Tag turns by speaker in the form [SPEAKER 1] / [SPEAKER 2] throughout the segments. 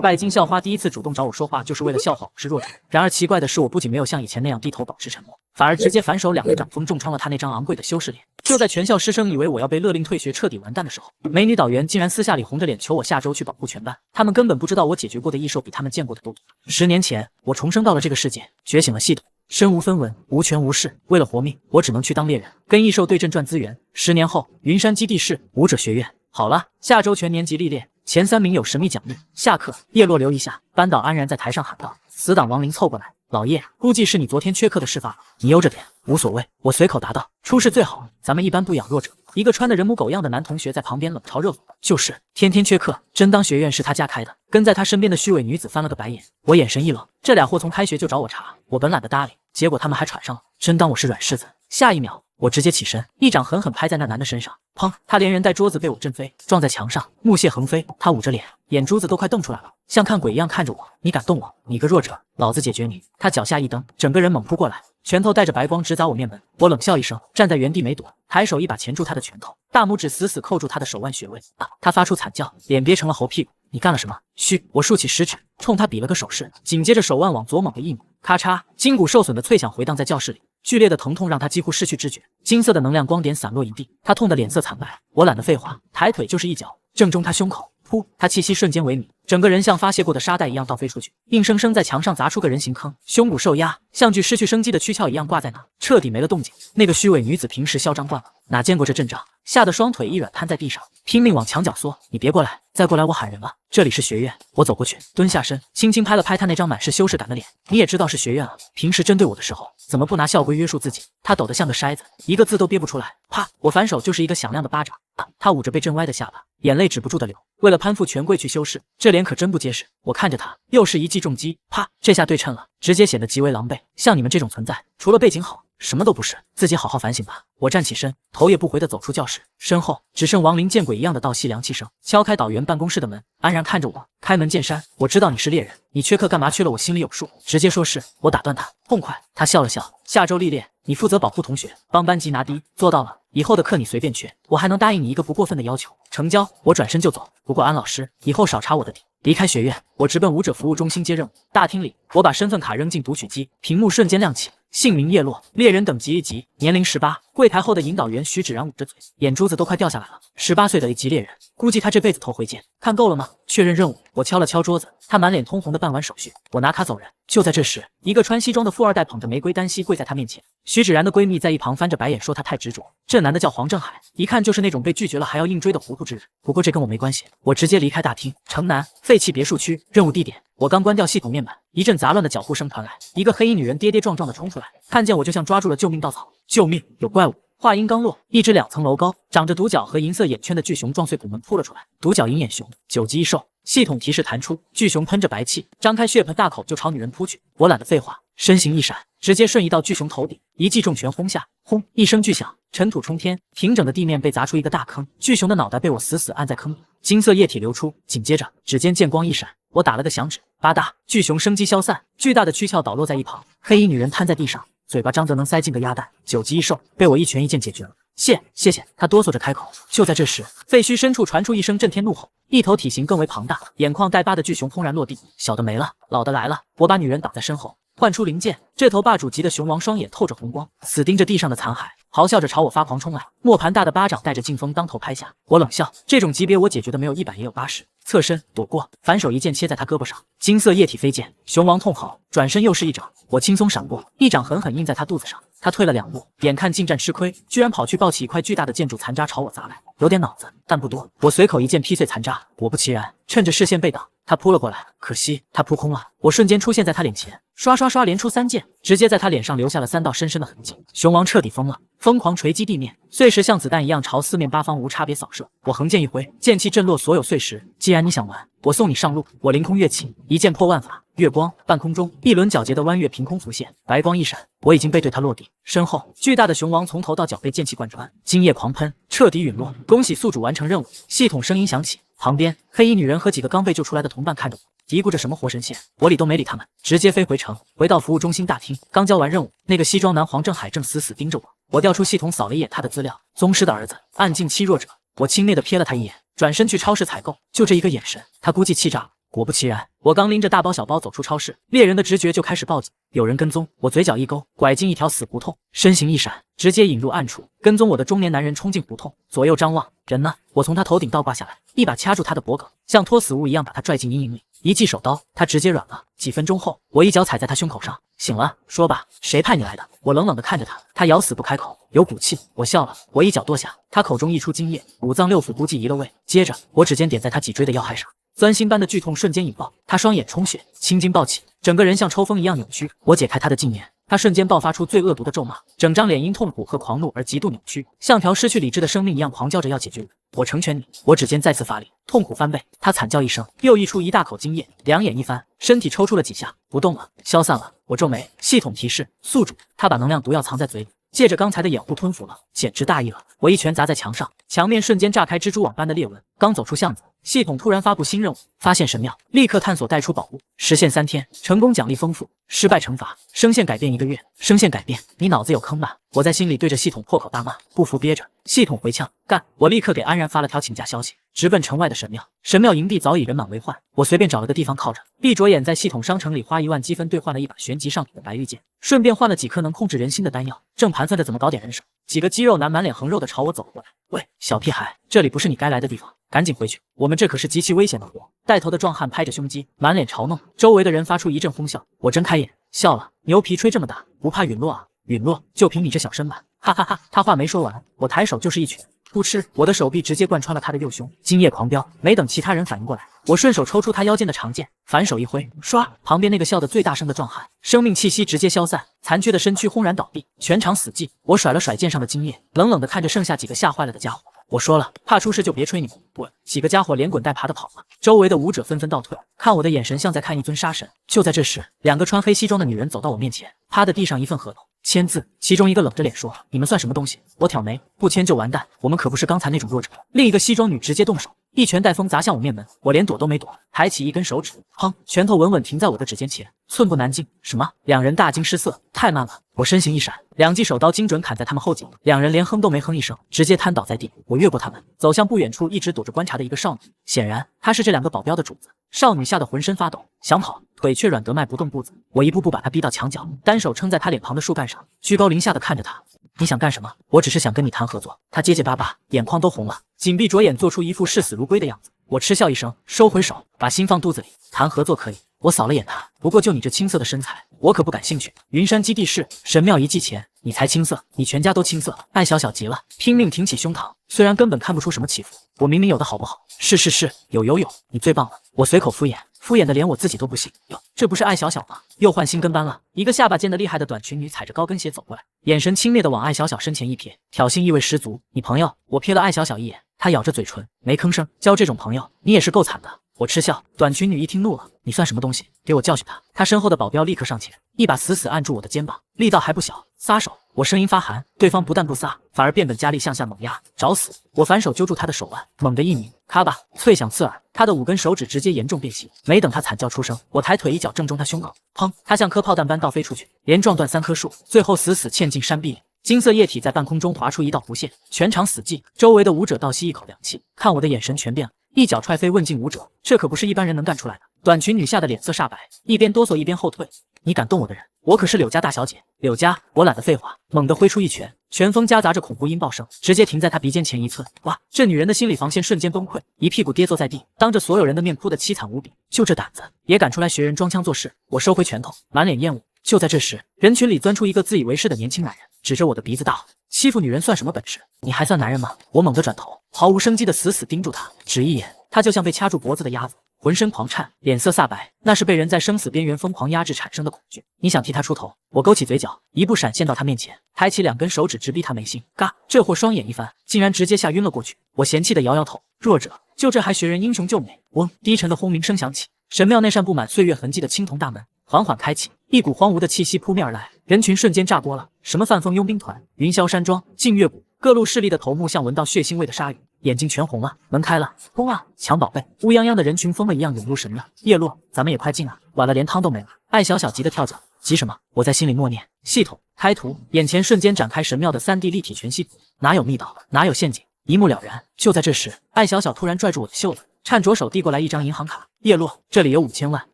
[SPEAKER 1] 拜金校花第一次主动找我说话，就是为了笑话我是弱者。然而奇怪的是，我不仅没有像以前那样低头保持沉默，反而直接反手2个掌风重创了他那张昂贵的修饰脸。就在全校师生以为我要被勒令退学、彻底完蛋的时候，美女导员竟然私下里红着脸求我下周去保护全班。他们根本不知道我解决过的异兽比他们见过的都多。10年前，我重生到了这个世界，觉醒了系统。 身无分文，无权无势，为了活命，我只能去当猎人，跟异兽对阵赚资源。10年后，云山基地市武者学院。好了，下周全年级历练，前3名有神秘奖励。下课，叶落留一下。班导安然在台上喊道：“死党亡灵凑过来，老叶，估计是你昨天缺课的事发了，你悠着点，无所谓。”我随口答道：“出事最好，咱们一般不养弱者。” 一个穿得人模狗样的男同学在旁边冷嘲热讽：“就是天天缺课，真当学院是他家开的。”跟在他身边的虚伪女子翻了个白眼，我眼神一冷，这俩货从开学就找我茬，我本懒得搭理，结果他们还喘上了，真当我是软柿子。下一秒，我直接起身，一掌狠狠拍在那男的身上，砰！他连人带桌子被我震飞，撞在墙上，木屑横飞。他捂着脸，眼珠子都快瞪出来了，像看鬼一样看着我。你敢动我，你个弱者，老子解决你！他脚下一蹬，整个人猛扑过来，拳头带着白光直砸我面门。我冷笑一声，站在原地没躲，抬手一把钳住他的拳头，大拇指死死扣住他的手腕穴位。啊！他发出惨叫，脸憋成了猴屁股。你干了什么？嘘！我竖起食指，冲他比了个手势，紧接着手腕往左猛地一抹，咔嚓！筋骨受损的脆响回荡在教室里。 剧烈的疼痛让他几乎失去知觉，金色的能量光点散落一地，他痛得脸色惨白。我懒得废话，抬腿就是一脚，正中他胸口。噗！他气息瞬间萎靡，整个人像发泄过的沙袋一样倒飞出去，硬生生在墙上砸出个人形坑，胸骨受压，像具失去生机的躯壳一样挂在那，彻底没了动静。那个虚伪女子平时嚣张惯了，哪见过这阵仗，吓得双腿一软瘫在地上，拼命往墙角缩。你别过来，再过来我喊人了。这里是学院。我走过去，蹲下身，轻轻拍了拍他那张满是羞耻感的脸。你也知道是学院啊，平时针对我的时候，怎么不拿校规约束自己？他抖得像个筛子，一个字都憋不出来。啪！我反手就是一个响亮的巴掌。啊！他捂着被震歪的下巴，眼泪止不住的流。为了攀附权贵去修饰，这脸可真不结实。我看着他，又是一记重击，啪！这下对称了，直接显得极为狼狈。像你们这种存在，除了背景好，什么都不是。自己好好反省吧。我站起身，头也不回地走出教室，身后只剩亡灵见鬼一样的倒吸凉气声。敲开导员办公室的门，安然看着我，开门见山：“我知道你是猎人，你缺课干嘛去了？我心里有数。直接说是。”我打断他，痛快。他笑了笑：“下周历练，你负责保护同学，帮班级拿第一。做到了，以后的课你随便缺，我还能答应你一个不过分的要求。成交。”我转身就走。不过安老师，以后少查我的底。离开学院，我直奔武者服务中心接任务。大厅里，我把身份卡扔进读取机，屏幕瞬间亮起。 姓名叶落，猎人等级1级，年龄18。柜台后的引导员徐芷然捂着嘴，眼珠子都快掉下来了。18岁的1级猎人，估计他这辈子头回见。看够了吗？确认任务。我敲了敲桌子，他满脸通红的办完手续，我拿卡走人。就在这时，一个穿西装的富二代捧着玫瑰单膝跪在他面前。徐芷然的闺蜜在一旁翻着白眼说他太执着。这男的叫黄正海，一看就是那种被拒绝了还要硬追的糊涂之人。不过这跟我没关系，我直接离开大厅。城南废弃别墅区，任务地点。我刚关掉系统面板，一阵杂乱的脚步声传来，一个黑衣女人跌跌撞撞的冲出来，看见我就像抓住了救命稻草。救命！有怪物！话音刚落，一只2层楼高、长着独角和银色眼圈的巨熊撞碎拱门扑了出来。独角银眼熊，9级异兽。系统提示弹出，巨熊喷着白气，张开血盆大口就朝女人扑去。我懒得废话，身形一闪，直接瞬移到巨熊头顶，一记重拳轰下，轰一声巨响，尘土冲天，平整的地面被砸出一个大坑，巨熊的脑袋被我死死按在坑里，金色液体流出。紧接着，指尖剑光一闪，我打了个响指，吧嗒，巨熊生机消散，巨大的躯壳倒落在一旁，黑衣女人瘫在地上，嘴巴张得能塞进个鸭蛋。9级异兽被我一拳一剑解决了。谢谢。他哆嗦着开口。就在这时，废墟深处传出一声震天怒吼，一头体型更为庞大、眼眶带疤的巨熊轰然落地，小的没了，老的来了。我把女人挡在身后，唤出灵剑。这头霸主级的熊王双眼透着红光，死盯着地上的残骸，咆哮着朝我发狂冲来。磨盘大的巴掌带着劲风当头拍下，我冷笑，这种级别我解决的没有100也有80。侧身躲过，反手一剑切在他胳膊上，金色液体飞溅，熊王痛嚎，转身又是一掌，我轻松闪过，一掌狠狠印在他肚子上。他退了2步，眼看近战吃亏，居然跑去抱起一块巨大的建筑残渣朝我砸来，有点脑子，但不多。我随口一剑劈碎残渣，果不其然，趁着视线被挡，他扑了过来，可惜他扑空了。我瞬间出现在他脸前，刷刷刷连出3剑，直接在他脸上留下了3道深深的痕迹。熊王彻底疯了，疯狂锤击地面，碎石像子弹一样朝四面八方无差别扫射。我横剑一挥，剑气震落所有碎石。既然你想玩，我送你上路。我凌空跃起，一剑破万法。月光，半空中一轮皎洁的弯月凭空浮现，白光一闪，我已经背对他落地。身后巨大的熊王从头到脚被剑气贯穿，精液狂喷，彻底陨落。恭喜宿主完成任务。系统声音响起，旁边黑衣女人和几个刚被救出来的同伴看着我，嘀咕着什么活神仙，我理都没理他们，直接飞回城。回到服务中心大厅，刚交完任务，那个西装男黄正海正死死盯着我。我调出系统扫了一眼他的资料，宗师的儿子，暗境期弱者。我轻蔑地瞥了他一眼，转身去超市采购，就这一个眼神，他估计气炸了。果不其然，我刚拎着大包小包走出超市，猎人的直觉就开始报警，有人跟踪。我嘴角一勾，拐进一条死胡同，身形一闪，直接引入暗处。跟踪我的中年男人冲进胡同，左右张望，人呢？我从他头顶倒挂下来，一把掐住他的脖颈，像拖死物一样把他拽进阴影里。一记手刀，他直接软了。几分钟后，我一脚踩在他胸口上，醒了，说吧，谁派你来的？我冷冷地看着他，他咬死不开口，有骨气。我笑了，我一脚跺下，他口中溢出精液，五脏六腑估计移了位。接着，我指尖点在他脊椎的要害上，钻心般的剧痛瞬间引爆，他双眼充血，青筋暴起，整个人像抽风一样扭曲。我解开他的禁言，他瞬间爆发出最恶毒的咒骂，整张脸因痛苦和狂怒而极度扭曲，像条失去理智的生命一样狂叫着要解决我。我成全你！我指尖再次发力，痛苦翻倍。他惨叫一声，又溢出一大口精液，两眼一翻，身体抽搐了几下，不动了，消散了。我皱眉，系统提示：宿主，他把能量毒药藏在嘴里，借着刚才的掩护吞服了，简直大意了。我一拳砸在墙上，墙面瞬间炸开蜘蛛网般的裂纹。刚走出巷子，系统突然发布新任务：发现神庙，立刻探索带出宝物，时限3天，成功奖励丰富，失败惩罚，声线改变1个月。声线改变，你脑子有坑吧？我在心里对着系统破口大骂，不服憋着。系统回呛，干！我立刻给安然发了条请假消息，直奔城外的神庙。神庙营地早已人满为患，我随便找了个地方靠着，闭着眼在系统商城里花1万积分兑换了一把玄级上品的白玉剑，顺便换了几颗能控制人心的丹药。正盘算着怎么搞点人手，几个肌肉男满脸横肉的朝我走过来。喂，小屁孩，这里不是你该来的地方，赶紧回去，我们这可是极其危险的活。带头的壮汉拍着胸肌，满脸嘲弄，周围的人发出一阵哄笑。我睁开眼笑了，牛皮吹这么大，不怕陨落啊？陨落就凭你这小身板，哈哈哈！他话没说完，我抬手就是一拳，噗嗤，我的手臂直接贯穿了他的右胸，精液狂飙。没等其他人反应过来，我顺手抽出他腰间的长剑，反手一挥，唰！旁边那个笑得最大声的壮汉，生命气息直接消散，残缺的身躯轰然倒地，全场死寂。我甩了甩剑上的精液，冷冷地看着剩下几个吓坏了的家伙。我说了，怕出事就别吹你们。滚！几个家伙连滚带爬的跑了，周围的武者纷纷倒退，看我的眼神像在看一尊杀神。就在这时，2个穿黑西装的女人走到我面前，趴在地上一份合同。签字，其中一个冷着脸说：“你们算什么东西？”我挑眉，不签就完蛋，我们可不是刚才那种弱者。另一个西装女直接动手，一拳带风砸向我面门，我连躲都没躲，抬起一根手指，砰，拳头稳稳停在我的指尖前，寸步难进。什么？2人大惊失色，太慢了。我身形一闪，2记手刀精准砍在他们后颈，2人连哼都没哼一声，直接瘫倒在地。我越过他们，走向不远处一直躲着观察的一个少女，显然她是这2个保镖的主子。少女吓得浑身发抖，想跑，腿却软得迈不动步子。我一步步把她逼到墙角，单手撑在她脸庞的树干上，居高临下的看着她。你想干什么？我只是想跟你谈合作。她结结巴巴，眼眶都红了，紧闭着眼，做出一副视死如归的样子。我嗤笑一声，收回手，把心放肚子里。谈合作可以。我扫了眼他，不过就你这青涩的身材，我可不感兴趣。云山基地是神庙一记钱，你才青涩，你全家都青涩。艾小小急了，拼命挺起胸膛，虽然根本看不出什么起伏。我明明有的好不好？是，有，你最棒了。我随口敷衍的连我自己都不信。哟，这不是艾小小吗？又换新跟班了。一个下巴尖的厉害的短裙女踩着高跟鞋走过来，眼神轻蔑的往艾小小身前一瞥，挑衅意味十足。你朋友？我瞥了艾小小一眼，她咬着嘴唇，没吭声。交这种朋友，你也是够惨的。我嗤笑，短裙女一听怒了，你算什么东西？给我教训他！他身后的保镖立刻上前，一把死死按住我的肩膀，力道还不小。撒手！我声音发寒，对方不但不撒，反而变本加厉向下猛压，找死！我反手揪住他的手腕，猛地一拧，咔吧，脆响刺耳，他的5根手指直接严重变形。没等他惨叫出声，我抬腿一脚正中他胸口，砰！他像颗炮弹般倒飞出去，连撞断3棵树，最后死死嵌进山壁里。金色液体在半空中划出一道弧线，全场死寂。周围的武者倒吸一口凉气，看我的眼神全变了，一脚踹飞问津武者，这可不是一般人能干出来的。短裙女吓得脸色煞白，一边哆嗦一边后退。你敢动我的人，我可是柳家大小姐。柳家，我懒得废话，猛地挥出一拳，拳风夹杂着恐怖音爆声，直接停在她鼻尖前1寸。哇！这女人的心理防线瞬间崩溃，一屁股跌坐在地，当着所有人的面哭得凄惨无比。就这胆子，也敢出来学人装腔作势？我收回拳头，满脸厌恶。就在这时，人群里钻出一个自以为是的年轻男人，指着我的鼻子大吼：“欺负女人算什么本事？你还算男人吗？”我猛地转头，毫无生机的死死盯住他，只一眼，他就像被掐住脖子的鸭子，浑身狂颤，脸色煞白，那是被人在生死边缘疯狂压制产生的恐惧。你想替他出头？我勾起嘴角，一步闪现到他面前，抬起2根手指直逼他眉心。嘎！这货双眼一翻，竟然直接吓晕了过去。我嫌弃的摇摇头，弱者，就这还学人英雄救美？嗡！低沉的轰鸣声响起，神庙那扇布满岁月痕迹的青铜大门缓缓开启，一股荒芜的气息扑面而来，人群瞬间炸锅了。什么范凤佣兵团、云霄山庄、净月谷，各路势力的头目像闻到血腥味的鲨鱼，眼睛全红了。门开了，轰啊！抢宝贝！乌泱泱的人群疯了一样涌入神庙。叶落，咱们也快进啊，晚了连汤都没了。艾小小急得跳脚，急什么？我在心里默念：系统开图。眼前瞬间展开神庙的3D 立体全息图，哪有密道，哪有陷阱，一目了然。就在这时，艾小小突然拽住我的袖子，颤着手递过来一张银行卡。叶落，这里有5000万，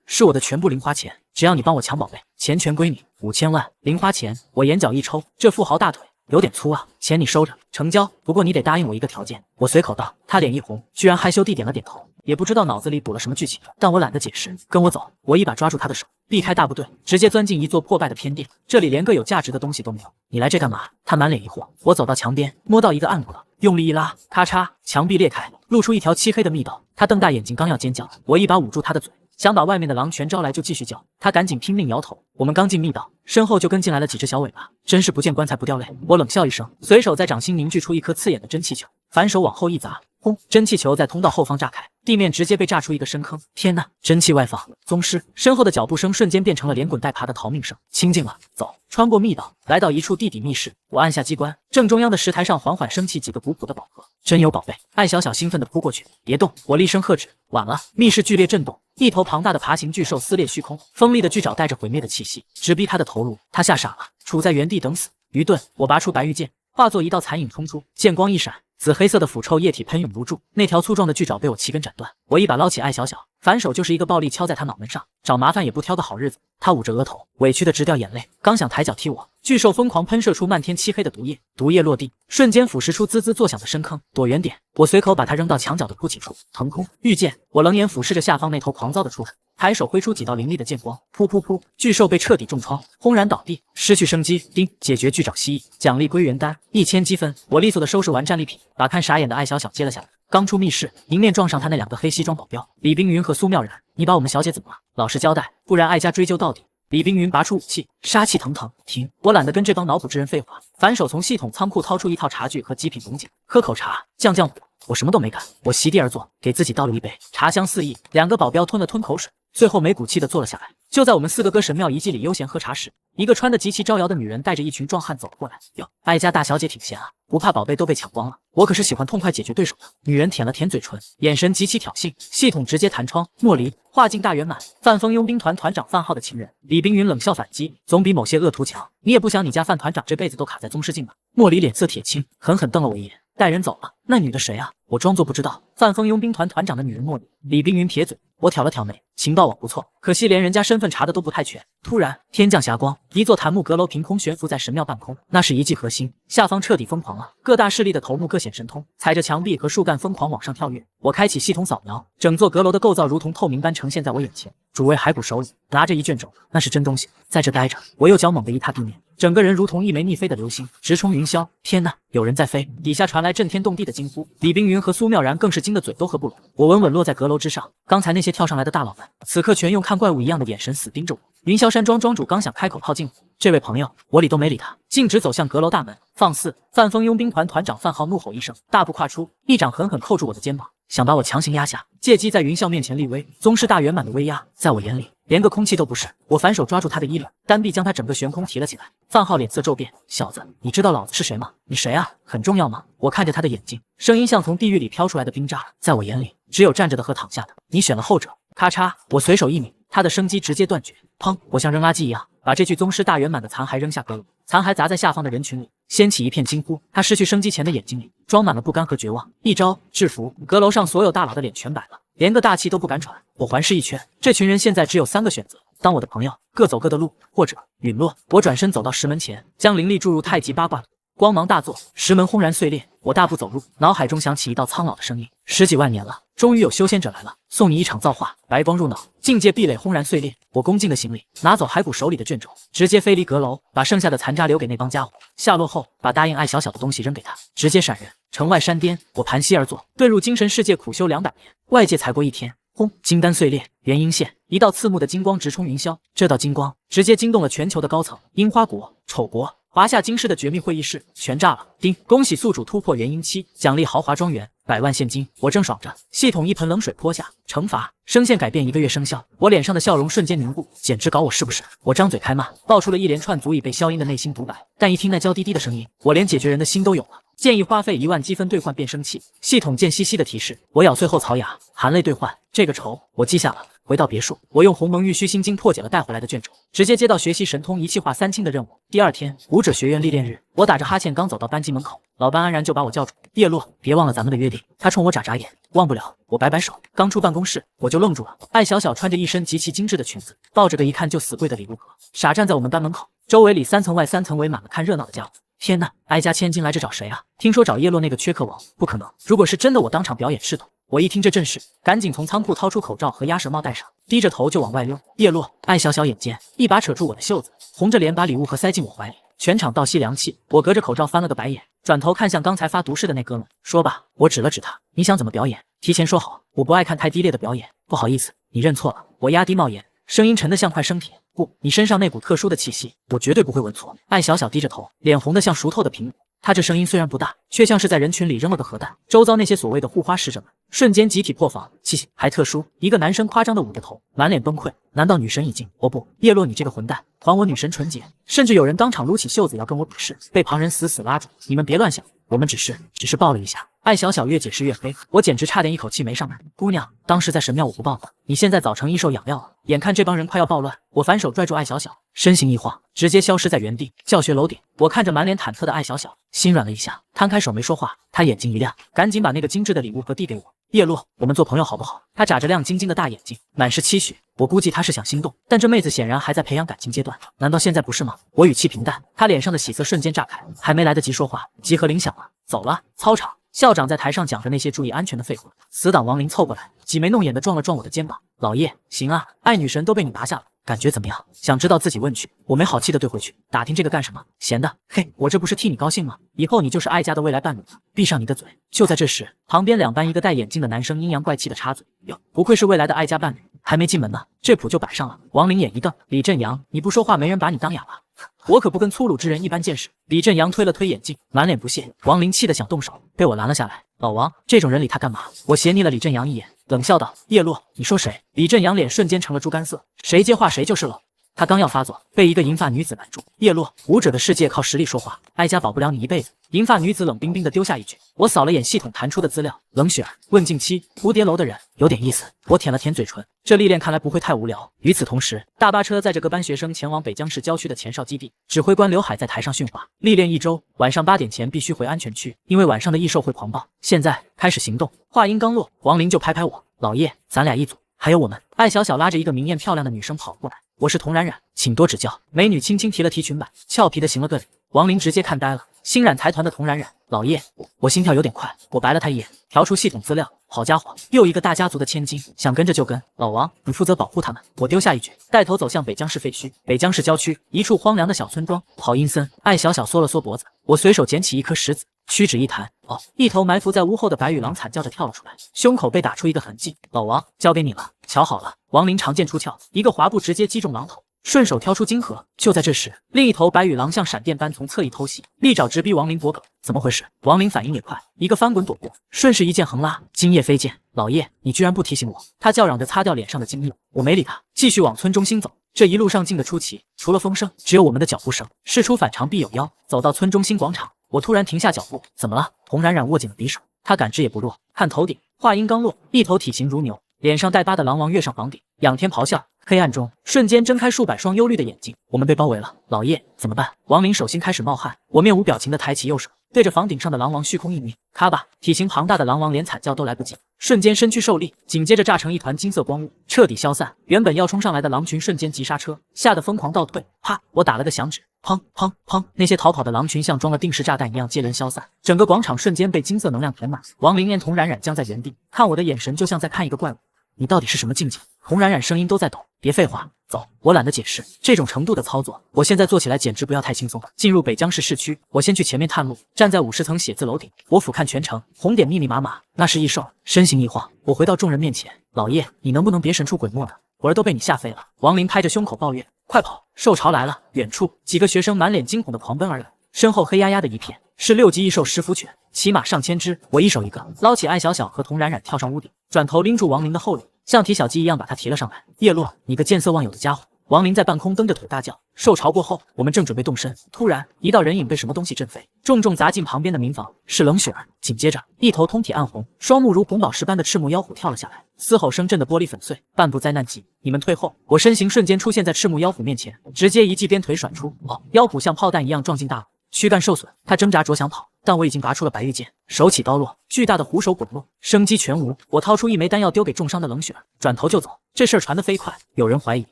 [SPEAKER 1] 是我的全部零花钱，只要你帮我抢宝贝，钱全归你。5000万零花钱，我眼角一抽，这富豪大腿有点粗啊，钱你收着，成交。不过你得答应我一个条件。我随口道，他脸一红，居然害羞地点了点头，也不知道脑子里补了什么剧情，但我懒得解释，跟我走。我一把抓住他的手，避开大部队，直接钻进一座破败的偏殿，这里连个有价值的东西都没有。你来这干嘛？他满脸疑惑。我走到墙边，摸到一个暗格，用力一拉，咔嚓，墙壁裂开，露出一条漆黑的密道。他瞪大眼睛，刚要尖叫，我一把捂住他的嘴，想把外面的狼全招来就继续叫，他赶紧拼命摇头。我们刚进密道，身后就跟进来了几只小尾巴，真是不见棺材不掉泪。我冷笑一声，随手在掌心凝聚出一颗刺眼的真气球，反手往后一砸，轰！真气球在通道后方炸开，地面直接被炸出一个深坑。天呐，真气外放！宗师身后的脚步声瞬间变成了连滚带爬的逃命声。清静了，走。穿过密道，来到一处地底密室，我按下机关，正中央的石台上缓缓升起几个古朴的宝盒。真有宝贝！艾小小兴奋地扑过去，别动！我厉声喝止。晚了！密室剧烈震动，一头庞大的爬行巨兽撕裂虚空，锋利的巨爪带着毁灭的气息，直逼他的头颅。他吓傻了，杵在原地等死。愚钝！我拔出白玉剑，化作一道残影冲出，剑光一闪，紫黑色的腐臭液体喷涌如注，那条粗壮的巨爪被我齐根斩断。我一把捞起艾小小，反手就是一个暴力敲在他脑门上。找麻烦也不挑个好日子。他捂着额头，委屈的直掉眼泪，刚想抬脚踢我，巨兽疯狂喷射出漫天漆黑的毒液，毒液落地，瞬间腐蚀出滋滋作响的深坑。躲远点！我随口把他扔到墙角的凸起处，腾空御剑。我冷眼俯视着下方那头狂躁的出口，抬手挥出几道凌厉的剑光，噗噗噗，巨兽被彻底重创，轰然倒地，失去生机。丁，解决巨爪蜥蜴，奖励归元丹1000积分。我利索的收拾完战利品，把看傻眼的艾小小接了下来。刚出密室，迎面撞上他那2个黑西装保镖李冰云和苏妙然。你把我们小姐怎么了？老实交代，不然艾家追究到底。李冰云拔出武器，杀气腾腾。停！我懒得跟这帮脑补之人废话，反手从系统仓库掏出一套茶具和极品龙井，喝口茶，降降火。我什么都没干，我席地而坐，给自己倒了一杯，茶香四溢。2个保镖吞了吞口水，最后没骨气的坐了下来。就在我们4个搁神庙遗迹里悠闲喝茶时，一个穿得极其招摇的女人带着一群壮汉走了过来。哟，艾家大小姐挺闲啊，不怕宝贝都被抢光了。我可是喜欢痛快解决对手的。女人舔了舔嘴唇，眼神极其挑衅。系统直接弹窗，莫离，画境大圆满。范风佣兵团团长范浩的情人。李冰云冷笑反击，总比某些恶徒强。你也不想你家范团长这辈子都卡在宗师境吧？莫离脸色铁青，狠狠瞪了我一眼，带人走了。那女的谁啊？我装作不知道。范风佣兵团团长的女人莫离。李冰云撇嘴，我挑了挑眉，情报网不错，可惜连人家身份查的都不太全。突然天降霞光，一座檀木阁楼凭空悬浮在神庙半空，那是遗迹核心，下方彻底疯狂了。各大势力的头目各显神通，踩着墙壁和树干疯狂往上跳跃。我开启系统扫描，整座阁楼的构造如同透明般呈现在我眼前。主位骸骨手里拿着一卷轴，那是真东西。在这待着，我右脚猛地一踏地面，整个人如同一枚逆飞的流星，直冲云霄。天呐，有人在飞！底下传来震天动地的惊呼，李冰云和苏妙然更是惊得嘴都合不拢。我稳稳落在阁楼之上，刚才那些跳上来的大佬们，此刻全用看怪物一样的眼神死盯着我。云霄山庄庄主刚想开口套近乎，这位朋友，我理都没理他，径直走向阁楼大门。放肆！范风佣兵团团长范浩怒吼一声，大步跨出，一掌狠狠扣住我的肩膀，想把我强行压下，借机在云霄面前立威。宗师大圆满的威压，在我眼里连个空气都不是。我反手抓住他的衣领，单臂将他整个悬空提了起来。范浩脸色骤变，小子，你知道老子是谁吗？你谁啊？很重要吗？我看着他的眼睛，声音像从地狱里飘出来的冰渣。在我眼里，只有站着的和躺下的，你选了后者。咔嚓，我随手一抿，他的生机直接断绝。砰！我像扔垃圾一样把这具宗师大圆满的残骸扔下阁楼，残骸砸在下方的人群里，掀起一片惊呼。他失去生机前的眼睛里装满了不甘和绝望。一招制服，阁楼上所有大佬的脸全白了，连个大气都不敢喘。我环视一圈，这群人现在只有3个选择：当我的朋友，各走各的路，或者陨落。我转身走到石门前，将灵力注入太极八卦图，光芒大作，石门轰然碎裂。我大步走入，脑海中响起一道苍老的声音：10几万年了，终于有修仙者来了，送你一场造化。白光入脑，境界壁垒轰然碎裂。我恭敬的行礼，拿走骸骨手里的卷轴，直接飞离阁楼，把剩下的残渣留给那帮家伙。下落后，把答应艾小小的东西扔给他，直接闪人。城外山巅，我盘膝而坐，遁入精神世界苦修200年，外界才过1天。轰！金丹碎裂，元婴现，一道刺目的金光直冲云霄。这道金光直接惊动了全球的高层，樱花国、丑国、华夏京师的绝密会议室全炸了。丁，恭喜宿主突破元婴期，奖励豪华庄园100万现金。我正爽着，系统一盆冷水泼下，惩罚声线改变1个月生效。我脸上的笑容瞬间凝固，简直搞我是不是？我张嘴开骂，爆出了一连串足以被消音的内心独白。但一听那娇滴滴的声音，我连解决人的心都有了。建议花费1万积分兑换变声器。系统贱兮兮的提示，我咬碎后槽牙，含泪兑换。这个仇我记下了。回到别墅，我用鸿蒙玉虚心经破解了带回来的卷轴，直接接到学习神通一气化三清的任务。第二天，武者学院历练日，我打着哈欠刚走到班级门口，老班安然就把我叫住：“叶落，别忘了咱们的约定。”他冲我眨眨眼，忘不了。我摆摆手，刚出办公室我就愣住了。艾小小穿着一身极其精致的裙子，抱着个一看就死贵的礼物盒，傻站在我们班门口，周围里3层外3层围满了看热闹的家伙。天呐，哀家千金来这找谁啊？听说找叶落那个缺课王，不可能。如果是真的，我当场表演示痛。我一听这阵势，赶紧从仓库掏出口罩和鸭舌帽戴上，低着头就往外溜。叶落，艾小小眼尖，一把扯住我的袖子，红着脸把礼物盒塞进我怀里。全场倒吸凉气，我隔着口罩翻了个白眼，转头看向刚才发毒誓的那哥们，说吧。我指了指他，你想怎么表演？提前说好，我不爱看太低劣的表演。不好意思，你认错了。我压低帽檐，声音沉得像块生铁。不，你身上那股特殊的气息，我绝对不会闻错。艾小小低着头，脸红得像熟透的苹果。他这声音虽然不大，却像是在人群里扔了个核弹。周遭那些所谓的护花使者们瞬间集体破防。气息还特殊，一个男生夸张的捂着头，满脸崩溃。难道女神已经？哦不，叶落，你这个混蛋，还我女神纯洁！甚至有人当场撸起袖子要跟我比试，被旁人死死拉住。你们别乱想，我们只是抱了一下。艾小小越解释越黑，我简直差点一口气没上来。姑娘，当时在神庙我不抱的，你现在早成异兽养料了。眼看这帮人快要暴乱，我反手拽住艾小小，身形一晃，直接消失在原地。教学楼顶，我看着满脸忐忑的艾小小，心软了一下，摊开手没说话。他眼睛一亮，赶紧把那个精致的礼物盒递给我。叶落，我们做朋友好不好？他眨着亮晶晶的大眼睛，满是期许。我估计他是想心动，但这妹子显然还在培养感情阶段，难道现在不是吗？我语气平淡，他脸上的喜色瞬间炸开，还没来得及说话，集合铃响了，走了。操场，校长在台上讲着那些注意安全的废话。死党王林凑过来，挤眉弄眼的撞了撞我的肩膀。老叶，行啊，爱女神都被你拿下了，感觉怎么样？想知道自己问去。我没好气的对回去，打听这个干什么？闲的。嘿，我这不是替你高兴吗？以后你就是艾家的未来伴侣了。闭上你的嘴。就在这时，旁边2班一个戴眼镜的男生阴阳怪气的插嘴：哟，不愧是未来的艾家伴侣，还没进门呢，这谱就摆上了。王林眼一瞪，李正阳，你不说话，没人把你当哑巴。我可不跟粗鲁之人一般见识。李正阳推了推眼镜，满脸不屑。王林气得想动手，被我拦了下来。老王，这种人理他干嘛？我斜睨了李正阳一眼，冷笑道：叶落，你说谁？李正阳脸瞬间成了猪肝色，谁接话谁就是了。他刚要发作，被一个银发女子拦住。叶落，武者的世界靠实力说话，哀家保不了你一辈子。银发女子冷冰冰的丢下一句。我扫了眼系统弹出的资料，冷血儿，问近期，蝴蝶楼的人，有点意思。我舔了舔嘴唇，这历练看来不会太无聊。与此同时，大巴车载着各班学生前往北江市郊区的前哨基地，指挥官刘海在台上训话。历练1周，晚上8点前必须回安全区，因为晚上的异兽会狂暴。现在开始行动。话音刚落，王林就拍拍我：老叶，咱俩一组，还有我们。艾小小拉着一个明艳漂亮的女生跑过来。我是童冉冉，请多指教。美女轻轻提了提裙摆，俏皮的行了个礼。王林直接看呆了，星染财团的童冉冉，老叶，我心跳有点快，我白了他一眼，调出系统资料。好家伙，又一个大家族的千金，想跟着就跟。老王，你负责保护他们。我丢下一句，带头走向北江市废墟。北江市郊区一处荒凉的小村庄，好阴森。艾小小缩了缩脖子，我随手捡起一颗石子，屈指一弹，哦，一头埋伏在屋后的白羽狼惨叫着跳了出来，胸口被打出一个痕迹。老王，交给你了。瞧好了，王林长剑出鞘，一个滑步直接击中狼头，顺手挑出金盒。就在这时，另一头白羽狼像闪电般从侧翼偷袭，利爪直逼王林脖颈。怎么回事？王林反应也快，一个翻滚躲过，顺势一剑横拉，金叶飞剑。老叶，你居然不提醒我！他叫嚷着擦掉脸上的金液。我没理他，继续往村中心走。这一路上静得出奇，除了风声，只有我们的脚步声。事出反常必有妖。走到村中心广场，我突然停下脚步。怎么了？童冉冉握紧了匕首，他感知也不弱。看头顶，话音刚落，一头体型如牛，脸上带疤的狼王跃上房顶，仰天咆哮。黑暗中，瞬间睁开数百双忧虑的眼睛。我们被包围了，老叶怎么办？王林手心开始冒汗，我面无表情地抬起右手，对着房顶上的狼王虚空一抿，咔吧！体型庞大的狼王连惨叫都来不及，瞬间身躯受力，紧接着炸成一团金色光雾，彻底消散。原本要冲上来的狼群瞬间急刹车，吓得疯狂倒退。啪！我打了个响指，砰砰砰！那些逃跑的狼群像装了定时炸弹一样接连消散，整个广场瞬间被金色能量填满。王林念童冉冉僵在原地，看我的眼神就像在看一个怪物。你到底是什么境界？童冉冉声音都在抖。别废话，走，我懒得解释。这种程度的操作，我现在做起来简直不要太轻松。进入北江市市区，我先去前面探路。站在50层写字楼顶，我俯瞰全城，红点密密麻麻，那是异兽。身形一晃，我回到众人面前。老叶，你能不能别神出鬼没的？魂儿都被你吓飞了。王林拍着胸口抱怨：快跑，兽潮来了！远处几个学生满脸惊恐的狂奔而来，身后黑压压的一片，是6级异兽食腐犬，起码上千只。我一手一个，捞起艾小小和童冉冉，跳上屋顶，转头拎住王林的后领，像提小鸡一样把他提了上来。叶落，你个见色忘友的家伙，亡灵在半空蹬着腿大叫。受潮过后，我们正准备动身，突然一道人影被什么东西震飞，重重砸进旁边的民房，是冷雪儿。紧接着，一头通体暗红、双目如红宝石般的赤木妖虎跳了下来，嘶吼声震得玻璃粉碎。半步灾难级，你们退后！我身形瞬间出现在赤木妖虎面前，直接一记鞭腿甩出，妖虎像炮弹一样撞进大路，躯干受损，他挣扎着想跑，但我已经拔出了白玉剑，手起刀落，巨大的虎手滚落，生机全无。我掏出一枚丹药丢给重伤的冷雪儿，转头就走。这事儿传得飞快，有人怀疑，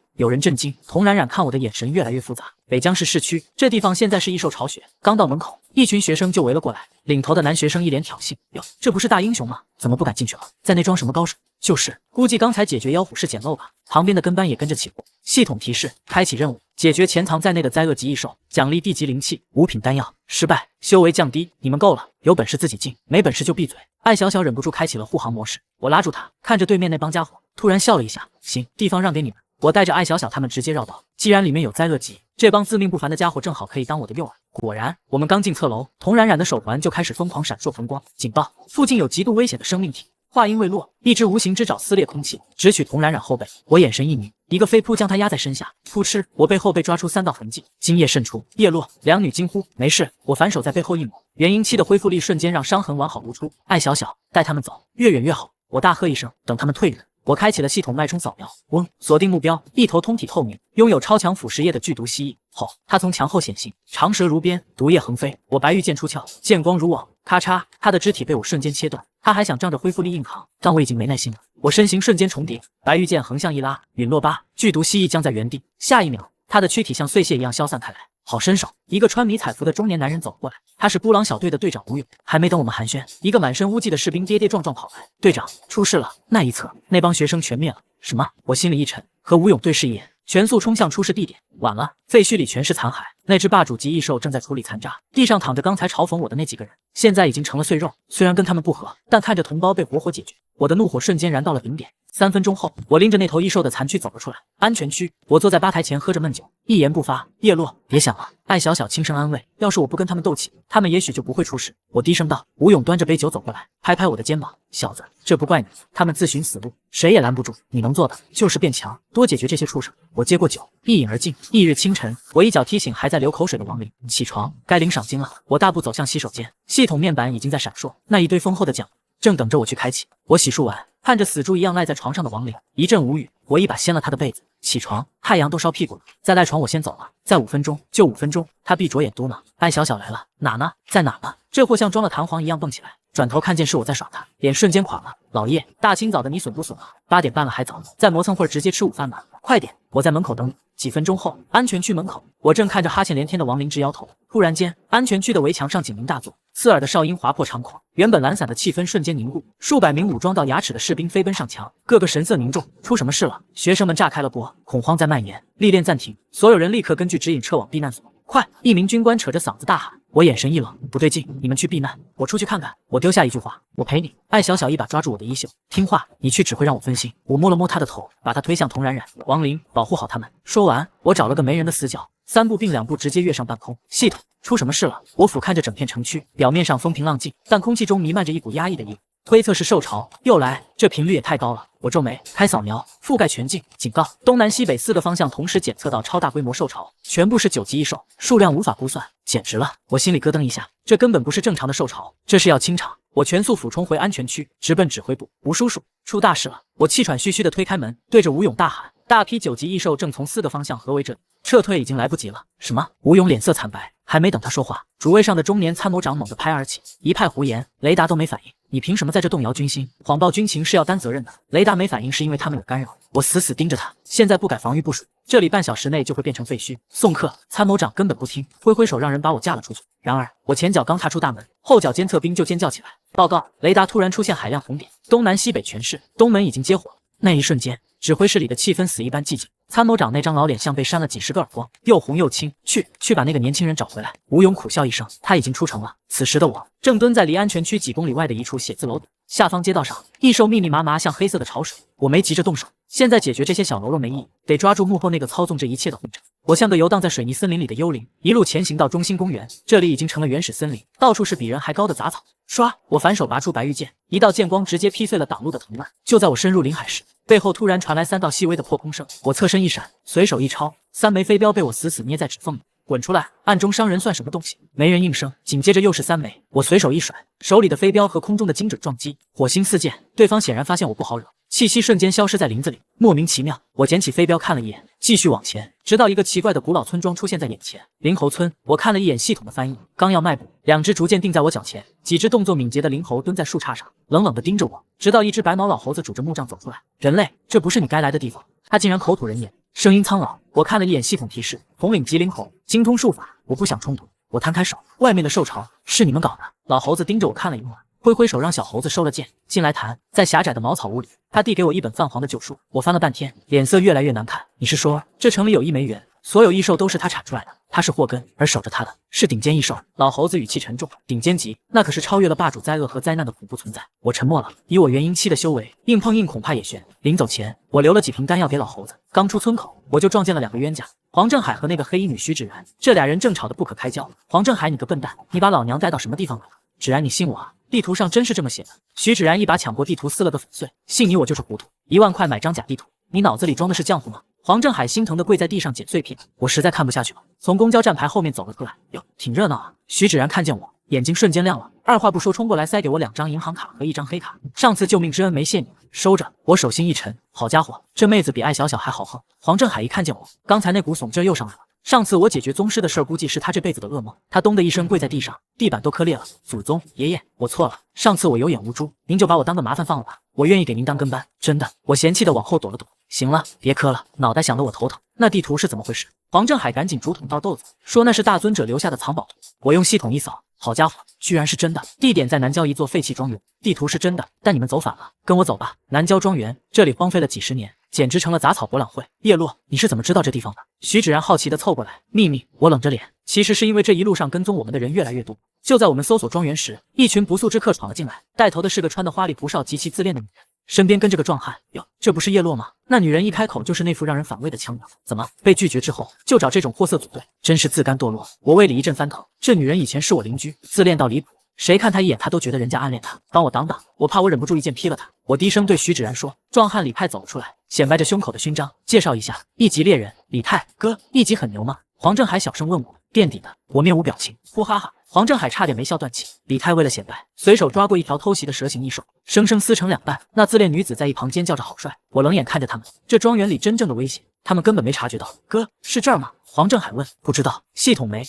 [SPEAKER 1] 有人震惊。童冉冉看我的眼神越来越复杂。北疆市市区，这地方现在是异兽巢穴。刚到门口，一群学生就围了过来，领头的男学生一脸挑衅：“哟，这不是大英雄吗？怎么不敢进去了？在那装什么高手？”就是，估计刚才解决妖虎是捡漏吧。旁边的跟班也跟着起火。系统提示：开启任务，解决潜藏在内的灾厄级异兽，奖励地级灵气、五品丹药。失败，修为降低。你们够了，有本事自己进，没本事就闭嘴。艾小小忍不住开启了护航模式，我拉住他，看着对面那帮家伙，突然笑了一下。行，地方让给你们。我带着艾小小他们直接绕道，既然里面有灾厄级，这帮自命不凡的家伙正好可以当我的诱饵。果然，我们刚进侧楼，童冉冉的手环就开始疯狂闪烁红光。警报！附近有极度危险的生命体。话音未落，一只无形之爪撕裂空气，直取童冉冉后背。我眼神一凝，一个飞扑将他压在身下。扑哧，我背后被抓出3道痕迹，精液渗出。叶落，两女惊呼：“没事！”我反手在背后一抹，元婴期的恢复力瞬间让伤痕完好如初。艾小小，带他们走，越远越好。我大喝一声，等他们退人。我开启了系统脉冲扫描，嗡，锁定目标，一头通体透明、拥有超强腐蚀液的剧毒蜥蜴。吼！它从墙后显形，长舌如鞭，毒液横飞。我白玉剑出鞘，剑光如网，咔嚓，它的肢体被我瞬间切断。它还想仗着恢复力硬扛，但我已经没耐心了。我身形瞬间重叠，白玉剑横向一拉，陨落吧！剧毒蜥蜴僵在原地。下一秒，它的躯体像碎屑一样消散开来。好身手！一个穿迷彩服的中年男人走过来，他是孤狼小队的队长吴勇。还没等我们寒暄，一个满身污迹的士兵跌跌撞撞跑来。队长，出事了！那一侧，那帮学生全灭了。什么？我心里一沉，和吴勇对视一眼，全速冲向出事地点。晚了，废墟里全是残骸，那只霸主级异兽正在处理残渣，地上躺着刚才嘲讽我的那几个人，现在已经成了碎肉。虽然跟他们不和，但看着同胞被活活解决，我的怒火瞬间燃到了顶点。3分钟后，我拎着那头异兽的残躯走了出来。安全区，我坐在吧台前喝着闷酒，一言不发。叶落，别想了。艾小小轻声安慰，要是我不跟他们斗气，他们也许就不会出事。我低声道。吴勇端着杯酒走过来，拍拍我的肩膀，小子，这不怪你，他们自寻死路，谁也拦不住。你能做的就是变强，多解决这些畜生。我接过酒，一饮而尽。翌日清晨，我一脚踢醒还在流口水的亡灵，起床，该领赏金了。我大步走向洗手间，系统面板已经在闪烁，那一堆丰厚的奖正等着我去开启。我洗漱完，看着死猪一样赖在床上的亡灵，一阵无语。我一把掀了他的被子，起床，太阳都烧屁股了，再赖床我先走了，再5分钟就5分钟。他闭着眼嘟囔：“艾小小来了，哪呢？在哪呢？”这货像装了弹簧一样蹦起来，转头看见是我在耍他，脸瞬间垮了。老叶，大清早的你损不损啊？8点半了还早，再磨蹭会儿直接吃午饭吧。快点，我在门口等你。几分钟后，安全区门口，我正看着哈欠连天的亡灵直摇头。突然间，安全区的围墙上警铃大作，刺耳的哨音划破长空，原本懒散的气氛瞬间凝固。数百名武装到牙齿的士兵飞奔上墙，个个神色凝重。出什么事了？学生们炸开了锅，恐慌在蔓延。历练暂停，所有人立刻根据指引撤往避难所。快！一名军官扯着嗓子大喊。我眼神一冷，不对劲，你们去避难，我出去看看。我丢下一句话，我陪你。艾小小一把抓住我的衣袖，听话，你去只会让我分心。我摸了摸他的头，把他推向童冉冉。亡灵，保护好他们。说完，我找了个没人的死角，3步并2步直接跃上半空。系统，出什么事了？我俯瞰着整片城区，表面上风平浪静，但空气中弥漫着一股压抑的意味。推测是受潮，又来，这频率也太高了。我皱眉，开扫描，覆盖全境。警告：东南西北4个方向同时检测到超大规模受潮，全部是9级异兽，数量无法估算，简直了！我心里咯噔一下，这根本不是正常的受潮，这是要清场。我全速俯冲回安全区，直奔指挥部。吴叔叔，出大事了！我气喘吁吁地推开门，对着吴勇大喊。大批9级异兽正从4个方向合围着，撤退已经来不及了。什么？吴勇脸色惨白，还没等他说话，主位上的中年参谋长猛地拍而起，一派胡言。雷达都没反应，你凭什么在这动摇军心？谎报军情是要担责任的。雷达没反应是因为他们有干扰。我死死盯着他，现在不改防御部署，这里半小时内就会变成废墟。送客！参谋长根本不听，挥挥手让人把我架了出去。然而我前脚刚踏出大门，后脚监测兵就尖叫起来。报告，雷达突然出现海量红点，东南西北全是，东门已经接火了。那一瞬间，指挥室里的气氛死一般寂静。参谋长那张老脸像被扇了几10个耳光，又红又青。去把那个年轻人找回来。吴勇苦笑一声，他已经出城了。此时的我正蹲在离安全区几公里外的一处写字楼顶，下方街道上异兽密密麻麻，像黑色的潮水。我没急着动手，现在解决这些小喽啰没意义，得抓住幕后那个操纵这一切的混账。我像个游荡在水泥森林里的幽灵，一路前行到中心公园，这里已经成了原始森林，到处是比人还高的杂草。唰！我反手拔出白玉剑，一道剑光直接劈碎了挡路的藤蔓。就在我深入林海时，背后突然传来3道细微的破空声，我侧身一闪，随手一抄，3枚飞镖被我死死捏在指缝里。滚出来！暗中伤人算什么东西？没人应声，紧接着又是3枚。我随手一甩，手里的飞镖和空中的精准撞击，火星四溅。对方显然发现我不好惹，气息瞬间消失在林子里，莫名其妙。我捡起飞镖看了一眼，继续往前，直到一个奇怪的古老村庄出现在眼前。灵猴村。我看了一眼系统的翻译，刚要迈步，2只竹剑定在我脚前，几只动作敏捷的灵猴蹲在树杈上，冷冷地盯着我，直到一只白毛老猴子拄着木杖走出来。人类，这不是你该来的地方。他竟然口吐人言，声音苍老。我看了一眼系统提示，红领级灵猴，精通术法。我不想冲突，我摊开手，外面的兽潮是你们搞的。老猴子盯着我看了一会儿，挥挥手让小猴子收了剑，进来谈。在狭窄的茅草屋里，他递给我一本泛黄的旧书，我翻了半天，脸色越来越难看。你是说这城里有1枚元，所有异兽都是他产出来的？他是祸根，而守着他的是顶尖异兽。老猴子语气沉重，顶尖级，那可是超越了霸主灾厄和灾难的恐怖存在。我沉默了，以我元婴期的修为，硬碰硬恐怕也悬。临走前，我留了几瓶丹药给老猴子。刚出村口，我就撞见了2个冤家。黄振海和那个黑衣女徐芷然，这俩人正吵得不可开交。黄振海，你个笨蛋，你把老娘带到什么地方来了？芷然，你信我啊，地图上真是这么写的。徐芷然一把抢过地图，撕了个粉碎。信你我就是糊涂，1万块买张假地图，你脑子里装的是浆糊吗？黄振海心疼的跪在地上捡碎片，我实在看不下去了，从公交站牌后面走了出来。哟，挺热闹啊。徐芷然看见我，眼睛瞬间亮了，二话不说冲过来塞给我2张银行卡和1张黑卡。上次救命之恩没谢你，收着。我手心一沉，好家伙，这妹子比艾小小还好横。黄振海一看见我，刚才那股怂劲又上来了。上次我解决宗师的事儿，估计是他这辈子的噩梦。他咚的一声跪在地上，地板都磕裂了。祖宗，爷爷，我错了，上次我有眼无珠，您就把我当个麻烦放了吧，我愿意给您当跟班，真的。我嫌弃的往后躲了躲。行了，别磕了，脑袋想得我头疼。那地图是怎么回事？黄振海赶紧竹筒倒豆子，说那是大尊者留下的藏宝图。我用系统一扫，好家伙，居然是真的。地点在南郊一座废弃庄园，地图是真的，但你们走反了。跟我走吧，南郊庄园，这里荒废了几10年，简直成了杂草博览会。叶落，你是怎么知道这地方的？徐芷然好奇地凑过来。秘密。我冷着脸，其实是因为这一路上跟踪我们的人越来越多。就在我们搜索庄园时，一群不速之客闯了进来，带头的是个穿得花里胡哨、极其自恋的女人，身边跟着个壮汉。哟，这不是叶落吗？那女人一开口就是那副让人反胃的腔调。怎么被拒绝之后就找这种货色组队？真是自甘堕落。我胃里一阵翻腾。这女人以前是我邻居，自恋到离谱，谁看她一眼他都觉得人家暗恋她。帮我挡挡，我怕我忍不住一剑劈了她。我低声对徐芷然说。壮汉李泰走了出来，显摆着胸口的勋章，介绍一下，1级猎人李泰。哥，1级很牛吗？黄振海小声问我。垫底的。我面无表情，呼哈哈。黄振海差点没笑断气。李泰为了显摆，随手抓过一条偷袭的蛇形异兽，生生撕成2半。那自恋女子在一旁尖叫着好帅。我冷眼看着他们，这庄园里真正的危险，他们根本没察觉到。哥，是这儿吗？黄振海问。不知道，系统没。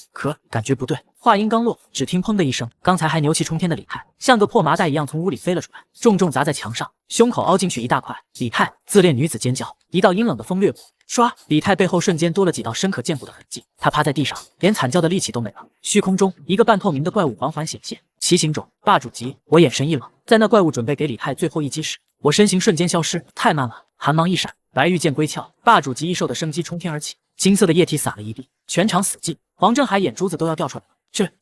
[SPEAKER 1] 感觉不对。话音刚落，只听砰的一声，刚才还牛气冲天的李泰像个破麻袋一样从屋里飞了出来，重重砸在墙上，胸口凹进去一大块。李泰，自恋女子尖叫，一道阴冷的风掠过。唰！李泰背后瞬间多了几道深可见骨的痕迹，他趴在地上，连惨叫的力气都没了。虚空中，一个半透明的怪物缓缓显现，奇形种，霸主级。我眼神一冷，在那怪物准备给李泰最后一击时，我身形瞬间消失，太慢了。寒芒一闪，白玉剑归鞘，霸主级异兽的生机冲天而起，金色的液体洒了一地，全场死寂。黄振海眼珠子都要掉出来了。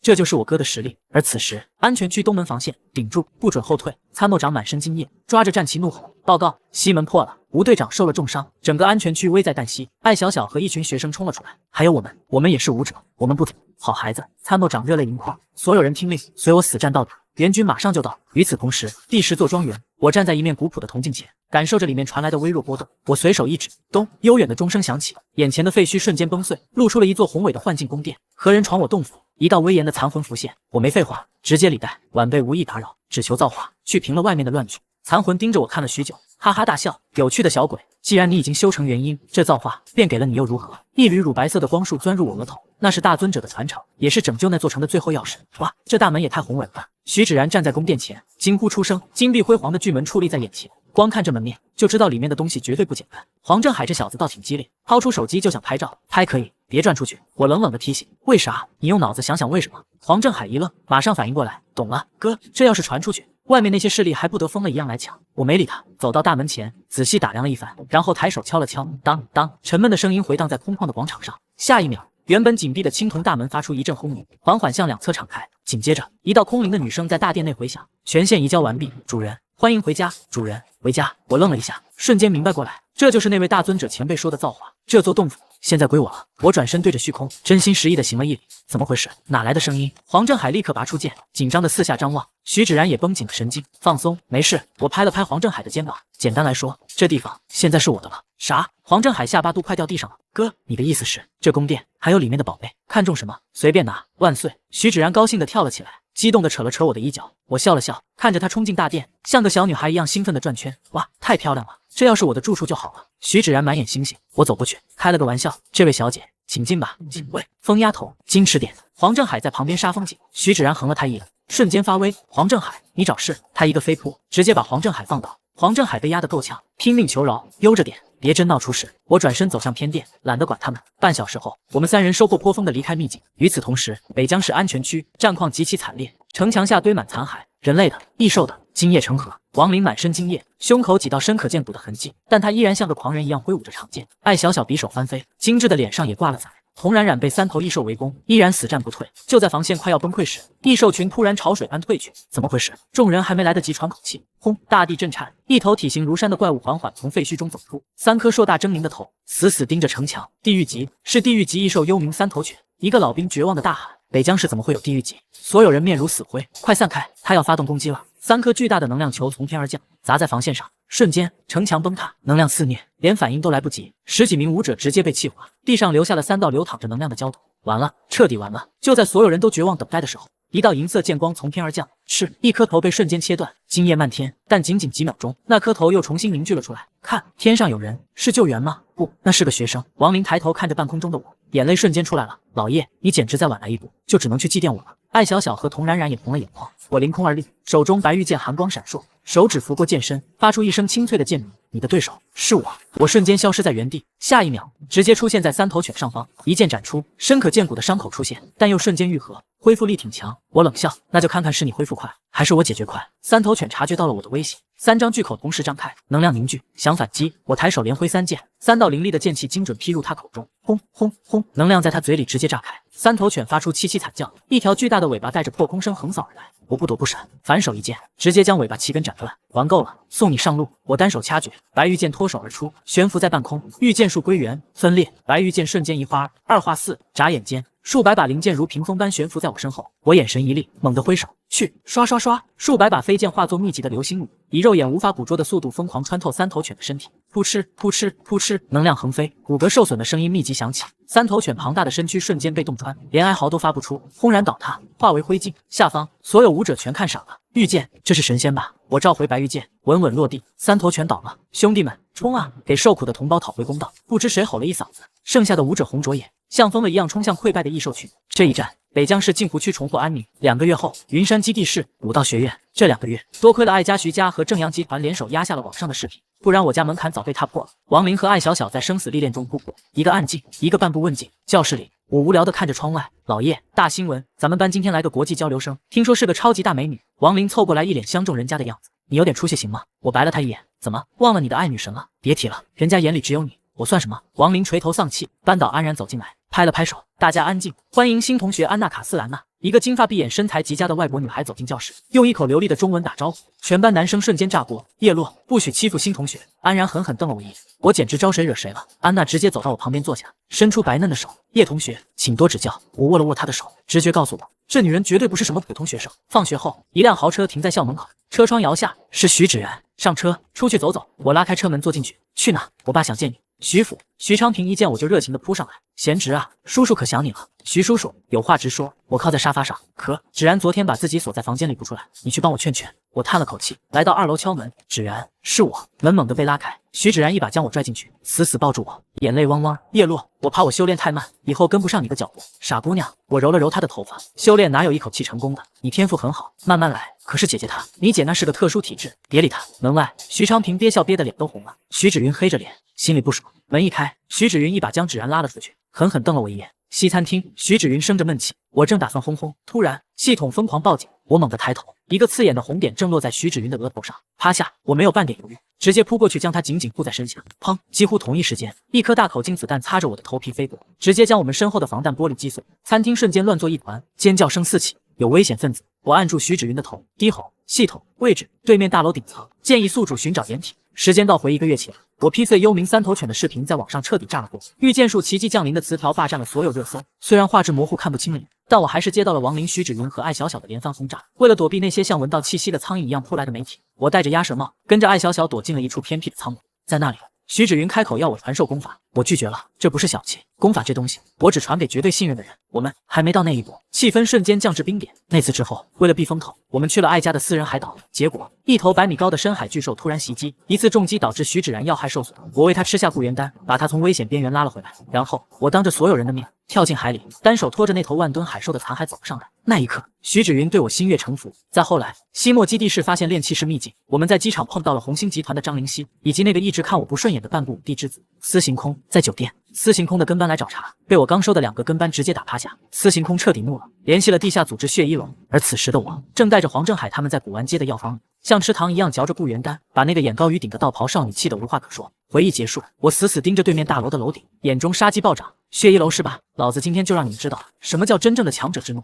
[SPEAKER 1] 这就是我哥的实力。而此时，安全区东门防线顶住，不准后退。参谋长满身津液，抓着战旗怒吼：“报告，西门破了，吴队长受了重伤，整个安全区危在旦夕。”艾小小和一群学生冲了出来，还有我们也是武者，我们不走。好孩子！参谋长热泪盈眶，所有人听令，随我死战到底。援军马上就到。与此同时，第10座庄园，我站在一面古朴的铜镜前，感受着里面传来的微弱波动。我随手一指，咚，悠远的钟声响起，眼前的废墟瞬间崩碎，露出了一座宏伟的幻境宫殿。何人闯我洞府？一道威严的残魂浮现。我没废话，直接礼带，晚辈无意打扰，只求造化去平了外面的乱局。残魂盯着我看了许久，哈哈大笑。有趣的小鬼，既然你已经修成元婴，这造化便给了你又如何？一缕乳白色的光束钻入我额头，那是大尊者的传承，也是拯救那座城的最后钥匙。哇，这大门也太宏伟了吧！徐芷然站在宫殿前，惊呼出声。金碧辉煌的巨门矗立在眼前，光看这门面就知道里面的东西绝对不简单。黄振海这小子倒挺机灵，掏出手机就想拍照。拍可以，别转出去。我冷冷的提醒。为啥？你用脑子想想为什么。黄振海一愣，马上反应过来，懂了。哥，这要是传出去，外面那些势力还不得疯了一样来抢。我没理他，走到大门前，仔细打量了一番，然后抬手敲了敲，当当，沉闷的声音回荡在空旷的广场上。下一秒，原本紧闭的青铜大门发出一阵轰鸣，缓缓向2侧敞开。紧接着，一道空灵的女声在大殿内回响：“权限移交完毕，主人，欢迎回家。”主人回家。我愣了一下，瞬间明白过来，这就是那位大尊者前辈说的造化。这座洞府现在归我了。我转身对着虚空，真心实意的行了一礼。怎么回事？哪来的声音？黄振海立刻拔出剑，紧张的四下张望。徐芷然也绷紧了神经，放松，没事。我拍了拍黄振海的肩膀，简单来说，这地方现在是我的了。啥？黄振海下巴都快掉地上了。哥，你的意思是这宫殿还有里面的宝贝，看中什么随便拿，万岁！徐芷然高兴的跳了起来，激动的扯了扯我的衣角。我笑了笑，看着她冲进大殿，像个小女孩一样兴奋的转圈。哇，太漂亮了！这要是我的住处就好了。徐芷然满眼星星，我走过去，开了个玩笑，这位小姐，请进吧。喂，疯丫头，矜持点。黄振海在旁边杀风景，徐芷然横了他一眼，瞬间发威。黄振海，你找事！他一个飞扑，直接把黄振海放倒。黄振海被压得够呛，拼命求饶，悠着点，别真闹出事。我转身走向偏殿，懒得管他们。半小时后，我们三人收获颇丰的离开秘境。与此同时，北疆市安全区战况极其惨烈，城墙下堆满残骸，人类的、异兽的，精液成河。王林满身精液，胸口几道深可见骨的痕迹，但他依然像个狂人一样挥舞着长剑。艾小小匕首翻飞，精致的脸上也挂了彩。洪冉冉被三头异兽围攻，依然死战不退。就在防线快要崩溃时，异兽群突然潮水般退去。怎么回事？众人还没来得及喘口气，轰！大地震颤，一头体型如山的怪物缓缓从废墟中走出，三颗硕大狰狞的头死死盯着城墙。地狱级是地狱级异兽幽冥三头犬。一个老兵绝望的大喊：“北疆市怎么会有地狱级？”所有人面如死灰，快散开！他要发动攻击了。三颗巨大的能量球从天而降，砸在防线上。瞬间，城墙崩塌，能量肆虐，连反应都来不及，十几名武者直接被气化，地上留下了3道流淌着能量的焦土。完了，彻底完了！就在所有人都绝望等待的时候，一道银色剑光从天而降，是一颗头被瞬间切断，精液漫天。但仅仅几秒钟，那颗头又重新凝聚了出来。看，天上有人，是救援吗？不，那是个学生。王林抬头看着半空中的我，眼泪瞬间出来了。老叶，你简直再晚来一步，就只能去祭奠我了。艾小小和童冉冉也红了眼眶。我凌空而立，手中白玉剑寒光闪烁，手指拂过剑身，发出一声清脆的剑鸣。你的对手是我。我瞬间消失在原地，下一秒直接出现在三头犬上方，一剑斩出，深可见骨的伤口出现，但又瞬间愈合，恢复力挺强。我冷笑，那就看看是你恢复快，还是我解决快。三头犬察觉到了我的威胁，三张巨口同时张开，能量凝聚，想反击。我抬手连挥3剑，3道凌厉的剑气精准劈入他口中，轰轰轰，能量在他嘴里直接炸开。三头犬发出凄凄惨叫，一条巨大的尾巴带着破空声横扫而来。我不躲不闪，反手一剑，直接将尾巴齐根斩断。玩够了，送你上路！我单手掐诀，白玉剑脱手而出，悬浮在半空。御剑术归元，分裂。白玉剑瞬间一花二化四，眨眼间，数百把灵剑如屏风般悬浮在我身后。我眼神一厉，猛地挥手，去！刷刷刷，数百把飞剑化作密集的流星雨，以肉眼无法捕捉的速度疯狂穿透三头犬的身体。扑哧扑哧扑哧，能量横飞，骨骼受损的声音密集响起。三头犬庞大的身躯瞬间被洞穿，连哀嚎都发不出，轰然倒塌，化为灰烬。下方所有武者全看傻了。御剑，这是神仙吧？我召回白玉剑，稳稳落地，三头犬倒了。兄弟们，冲啊！给受苦的同胞讨回公道！不知谁吼了一嗓子，剩下的武者红着眼，像疯了一样冲向溃败的异兽群。这一战，北疆市镜湖区重获安宁。2个月后，云山基地市武道学院。这2个月，多亏了艾家、徐家和正阳集团联手压下了网上的视频，不然我家门槛早被踏破了。王林和艾小小在生死历练中度过，一个暗静，一个半步问津。教室里，我无聊地看着窗外。老叶，大新闻，咱们班今天来个国际交流生，听说是个超级大美女。王林凑过来，一脸相中人家的样子。你有点出息行吗？我白了他一眼，怎么忘了你的爱女神了？别提了，人家眼里只有你，我算什么？王林垂头丧气，班导安然走进来，拍了拍手，大家安静，欢迎新同学安娜卡斯兰娜。一个金发碧眼、身材极佳的外国女孩走进教室，用一口流利的中文打招呼，全班男生瞬间炸锅。叶落，不许欺负新同学！安然狠狠瞪了我一眼，我简直招谁惹谁了？安娜直接走到我旁边坐下，伸出白嫩的手，叶同学，请多指教。我握了握她的手，直觉告诉我，这女人绝对不是什么普通学生。放学后，一辆豪车停在校门口，车窗摇下，是徐芷然。上车，出去走走。我拉开车门坐进去。去哪？我爸想见你。徐府。徐昌平一见我就热情地扑上来，贤侄啊，叔叔可想你了。徐叔叔，有话直说。我靠在沙发上，芷然昨天把自己锁在房间里不出来，你去帮我劝劝。我叹了口气，来到2楼敲门。芷然，是我。门猛地被拉开，徐芷然一把将我拽进去，死死抱住我，眼泪汪汪。叶落，我怕我修炼太慢，以后跟不上你的脚步。傻姑娘，我揉了揉她的头发，修炼哪有一口气成功的？你天赋很好，慢慢来。可是姐姐她，你姐那是个特殊体质，别理她。门外，徐昌平憋笑憋得脸都红了。徐芷云黑着脸，心里不爽。门一开，徐芷云一把将芷然拉了出去，狠狠瞪了我一眼。西餐厅，徐芷云生着闷气，我正打算轰轰，突然系统疯狂报警。我猛地抬头，一个刺眼的红点正落在徐芷云的额头上。趴下，我没有半点犹豫，直接扑过去将她紧紧护在身下。砰！几乎同一时间，一颗大口径子弹擦着我的头皮飞过，直接将我们身后的防弹玻璃击碎。餐厅瞬间乱作一团，尖叫声四起，有危险分子！我按住徐芷云的头，低吼：系统位置，对面大楼顶层，建议宿主寻找掩体。时间倒回1个月前，我劈碎幽冥三头犬的视频在网上彻底炸了锅，御剑术奇迹降临的词条霸占了所有热搜。虽然画质模糊看不清了脸，但我还是接到了王林、徐芷云和艾小小的连番轰炸。为了躲避那些像闻到气息的苍蝇一样扑来的媒体，我戴着鸭舌帽，跟着艾小小躲进了一处偏僻的仓库。在那里，徐芷云开口要我传授功法，我拒绝了，这不是小气，功法这东西，我只传给绝对信任的人。我们还没到那一步，气氛瞬间降至冰点。那次之后，为了避风头，我们去了艾家的私人海岛，结果一头100米高的深海巨兽突然袭击，一次重击导致徐芷然要害受损，我为他吃下固元丹，把他从危险边缘拉了回来，然后我当着所有人的面跳进海里，单手拖着那头1万吨海兽的残骸走了上来。那一刻，徐芷云对我心悦诚服。再后来，西莫基地室发现炼气室秘境，我们在机场碰到了红星集团的张灵溪，以及那个一直看我不顺眼的半步地之子司行空。在酒店，司行空的跟班来找茬，被我刚收的2个跟班直接打趴下，司行空彻底怒了，联系了地下组织血衣楼。而此时的我正带着黄振海他们在古玩街的药房里，像吃糖一样嚼着固元丹，把那个眼高于顶的道袍少女气得无话可说。回忆结束，我死死盯着对面大楼的楼顶，眼中杀机暴涨。血衣楼是吧？老子今天就让你们知道什么叫真正的强者之怒。